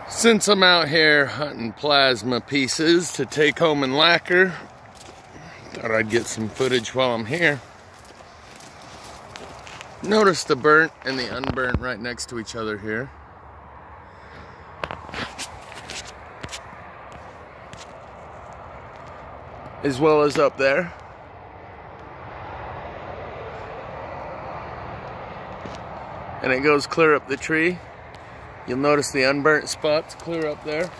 Since I'm out here hunting plasma pieces to take home and lacquer, thought I'd get some footage while I'm here. Notice the burnt and the unburnt right next to each other here. As well as up there. And it goes clear up the tree. You'll notice the unburnt spots clear up there.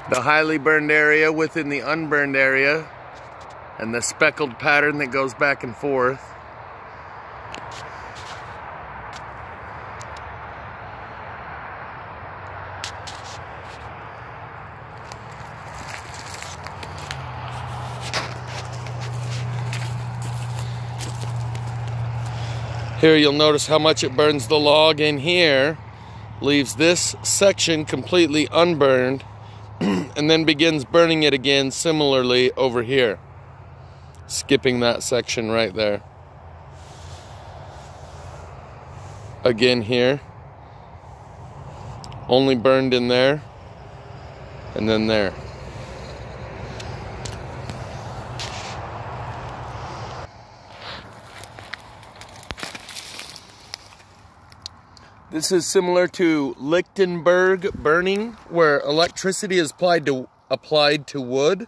The highly burned area within the unburned area, and the speckled pattern that goes back and forth. Here you'll notice how much it burns the log in here, leaves this section completely unburned, and then begins burning it again similarly over here, skipping that section right there. Again here, only burned in there, and then there. This is similar to Lichtenberg burning, where electricity is applied to wood,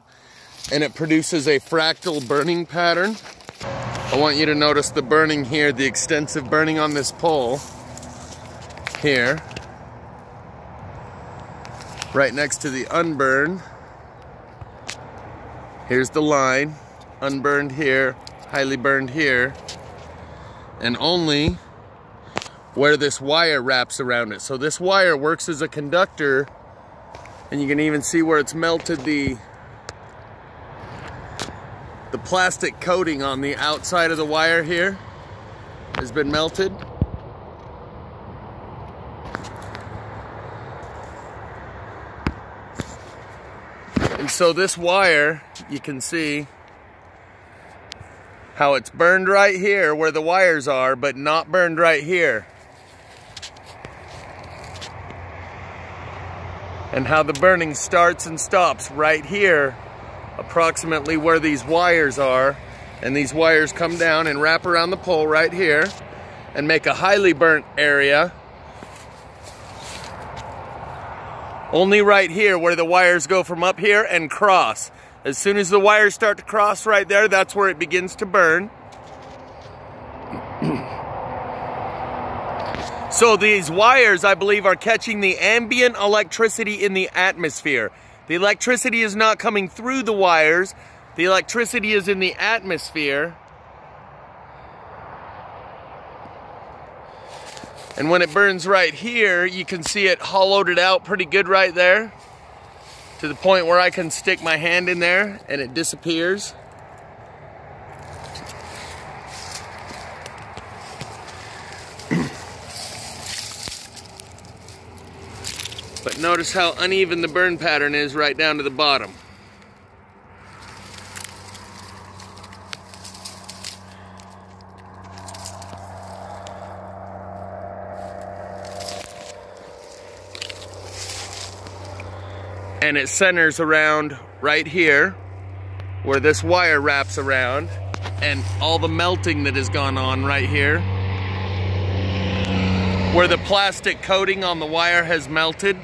and it produces a fractal burning pattern. I want you to notice the burning here, the extensive burning on this pole here, right next to the unburned. Here's the line, unburned here, highly burned here, and only where this wire wraps around it. So this wire works as a conductor, and you can even see where it's melted the plastic coating on the outside of the wire here has been melted. And so this wire, you can see how it's burned right here where the wires are, but not burned right here. And how the burning starts and stops right here, approximately where these wires are. And these wires come down and wrap around the pole right here and make a highly burnt area. Only right here where the wires go from up here and cross. As soon as the wires start to cross right there, that's where it begins to burn. So these wires, I believe, are catching the ambient electricity in the atmosphere. The electricity is not coming through the wires. The electricity is in the atmosphere. And when it burns right here, you can see it hollowed it out pretty good right there, to the point where I can stick my hand in there and it disappears. But notice how uneven the burn pattern is right down to the bottom. And it centers around right here, where this wire wraps around, and all the melting that has gone on right here, where the plastic coating on the wire has melted.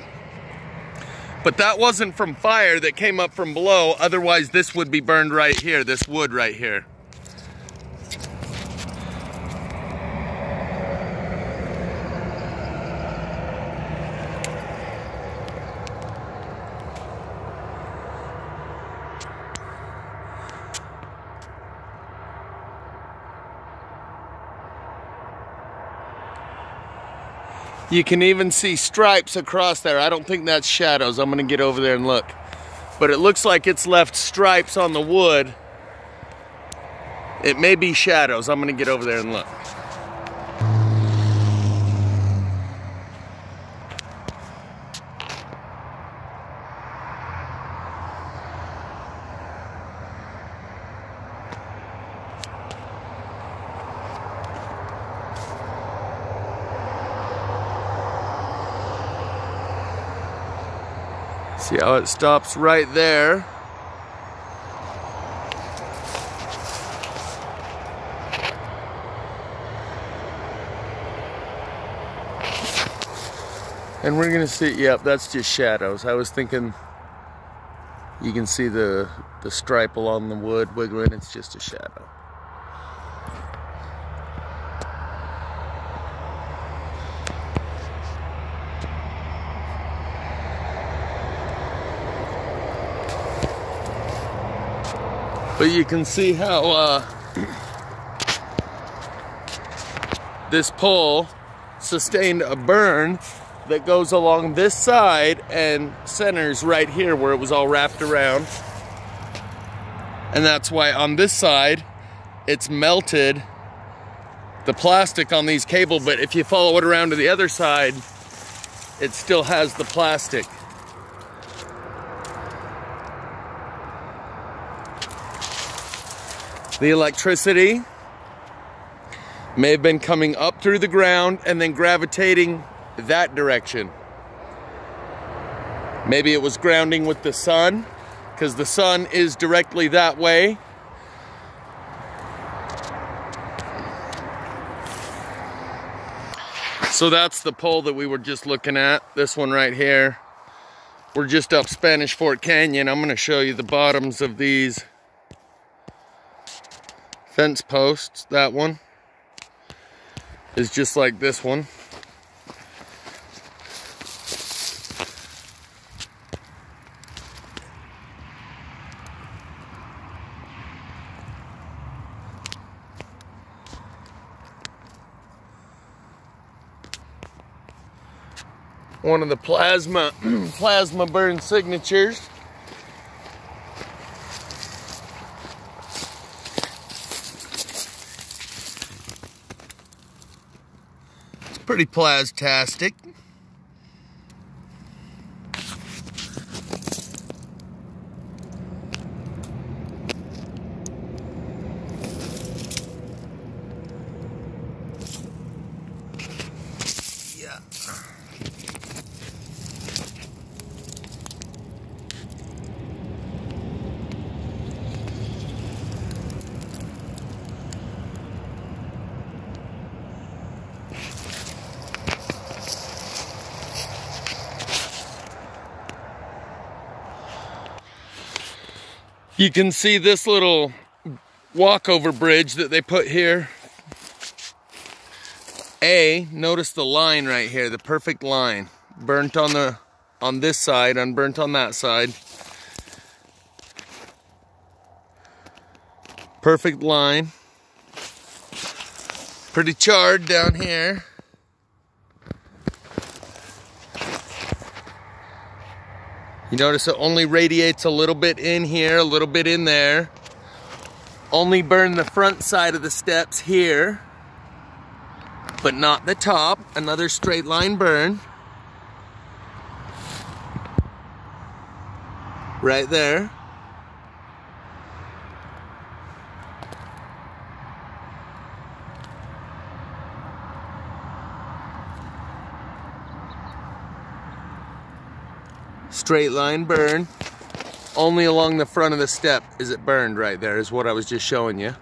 But that wasn't from fire, that came up from below, otherwise this would be burned right here, this wood right here. You can even see stripes across there. I don't think that's shadows. I'm gonna get over there and look. But it looks like it's left stripes on the wood It may be shadows. I'm gonna get over there and look. See how it stops right there? And we're gonna see, yep, that's just shadows. I was thinking you can see the stripe along the wood wiggling, it's just a shadow. But you can see how this pole sustained a burn that goes along this side and centers right here where it was all wrapped around. And that's why on this side, it's melted the plastic on these cable, but if you follow it around to the other side, it still has the plastic. The electricity may have been coming up through the ground and then gravitating that direction. Maybe it was grounding with the sun, because the sun is directly that way. So that's the pole that we were just looking at, this one right here. We're just up Spanish Fort Canyon. I'm going to show you the bottoms of these fence posts. That one is just like this one. One of the plasma burn signatures. It's pretty plastastic. You can see this little walkover bridge that they put here. Notice the line right here, the perfect line. Burnt on this side, unburnt on that side. Perfect line. Pretty charred down here. You notice it only radiates a little bit in here, a little bit in there. Only burn the front side of the steps here, but not the top. Another straight line burn. Right there. Straight line burn. Only along the front of the step is it burned right there, is what I was just showing you.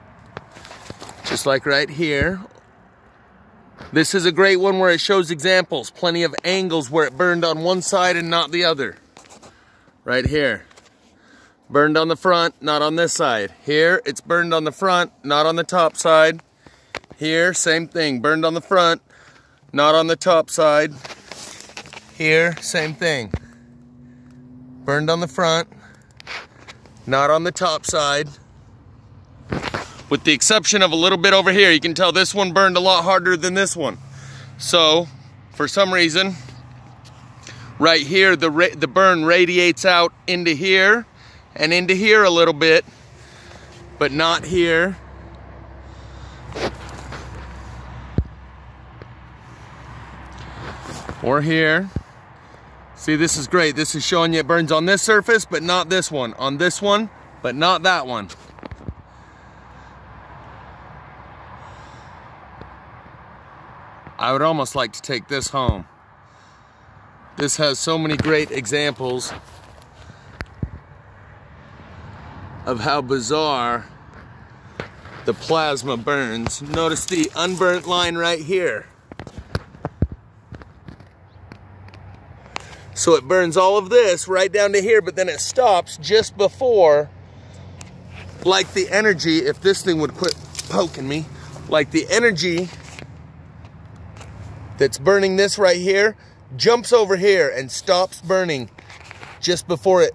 Just like right here. This is a great one where it shows examples. Plenty of angles where it burned on one side and not the other. Right here. Burned on the front, not on this side. Here, it's burned on the front, not on the top side. Here, same thing. Burned on the front, not on the top side. Here, same thing. Burned on the front, not on the top side. With the exception of a little bit over here, you can tell this one burned a lot harder than this one. So, for some reason, right here, the burn radiates out into here and into here a little bit, but not here or here. See, this is great. This is showing you it burns on this surface, but not this one. On this one, but not that one. I would almost like to take this home. This has so many great examples of how bizarre the plasma burns. Notice the unburnt line right here. So it burns all of this right down to here, but then it stops just before, like the energy, if this thing would quit poking me, like the energy that's burning this right here jumps over here and stops burning just before it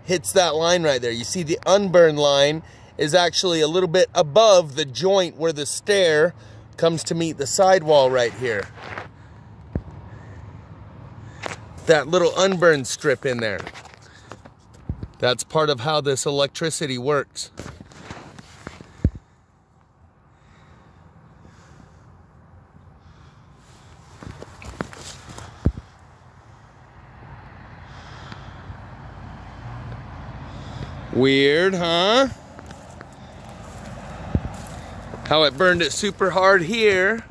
hits that line right there. You see the unburned line is actually a little bit above the joint where the stair comes to meet the sidewall right here. That little unburned strip in there. That's part of how this electricity works. Weird, huh? How it burned it super hard here,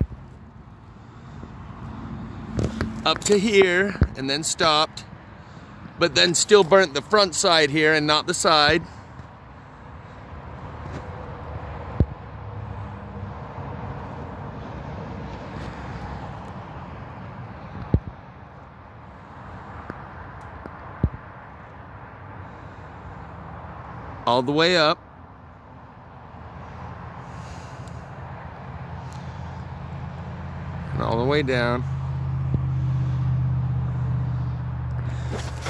up to here, and then stopped, but then still burnt the front side here and not the side. All the way up. And all the way down.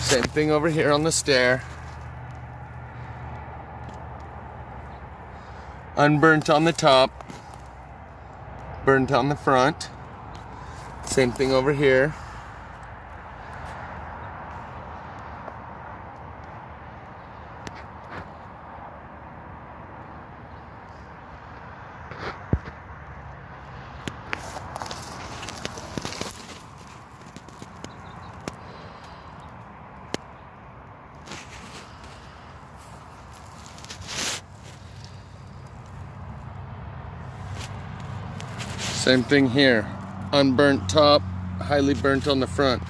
Same thing over here on the stair. Unburnt on the top. Burnt on the front. Same thing over here. Same thing here, unburnt top, highly burnt on the front.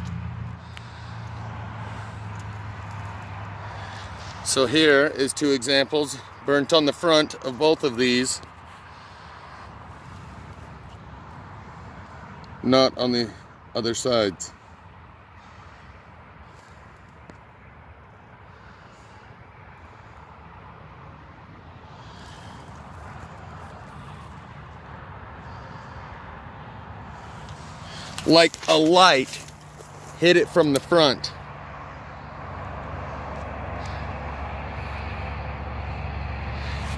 So here is two examples, burnt on the front of both of these, not on the other sides. Like a light hit it from the front.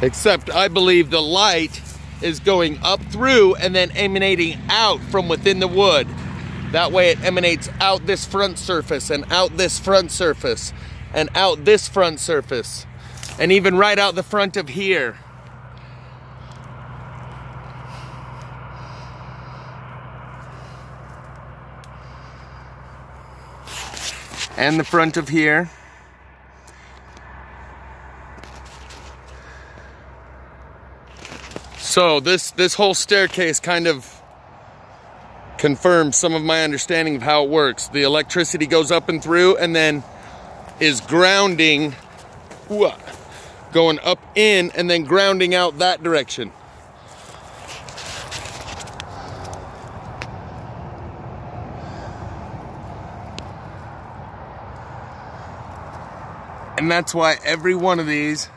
Except I believe the light is going up through and then emanating out from within the wood. That way it emanates out this front surface and out this front surface and out this front surface and even right out the front of here. And the front of here. So this whole staircase kind of confirms some of my understanding of how it works. The electricity goes up and through and then is grounding, going up in and then grounding out that direction. And that's why every one of these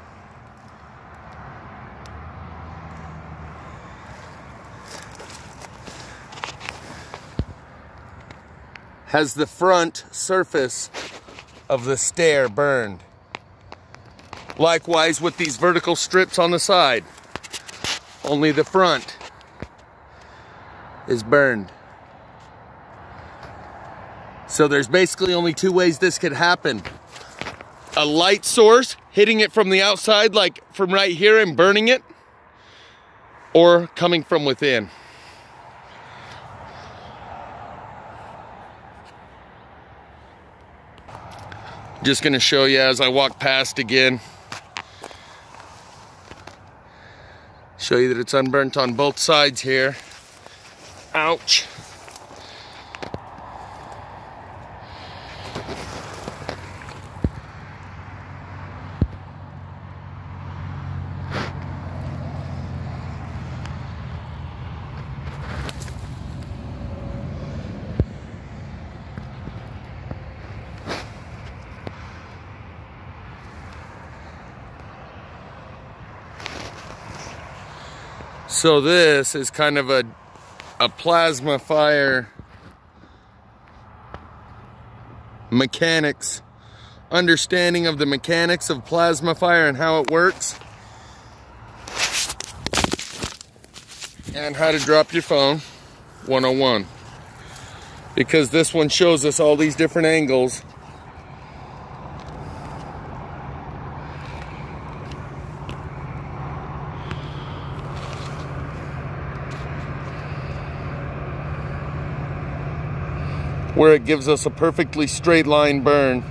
has the front surface of the stair burned. Likewise with these vertical strips on the side. Only the front is burned. So there's basically only two ways this could happen. A light source hitting it from the outside, like from right here and burning it, or coming from within. Just gonna show you as I walk past again. Show you that it's unburnt on both sides here. Ouch. So this is kind of a plasma fire mechanics, understanding of the mechanics of plasma fire and how it works, and how to drop your phone 101, because this one shows us all these different angles. Where it gives us a perfectly straight line burn.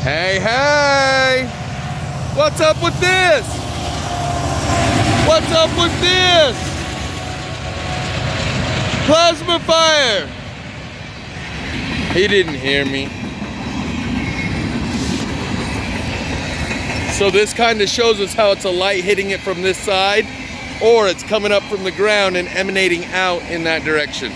Hey, hey! What's up with this? What's up with this? Plasma fire! He didn't hear me. So this kind of shows us how it's a light hitting it from this side, or it's coming up from the ground and emanating out in that direction.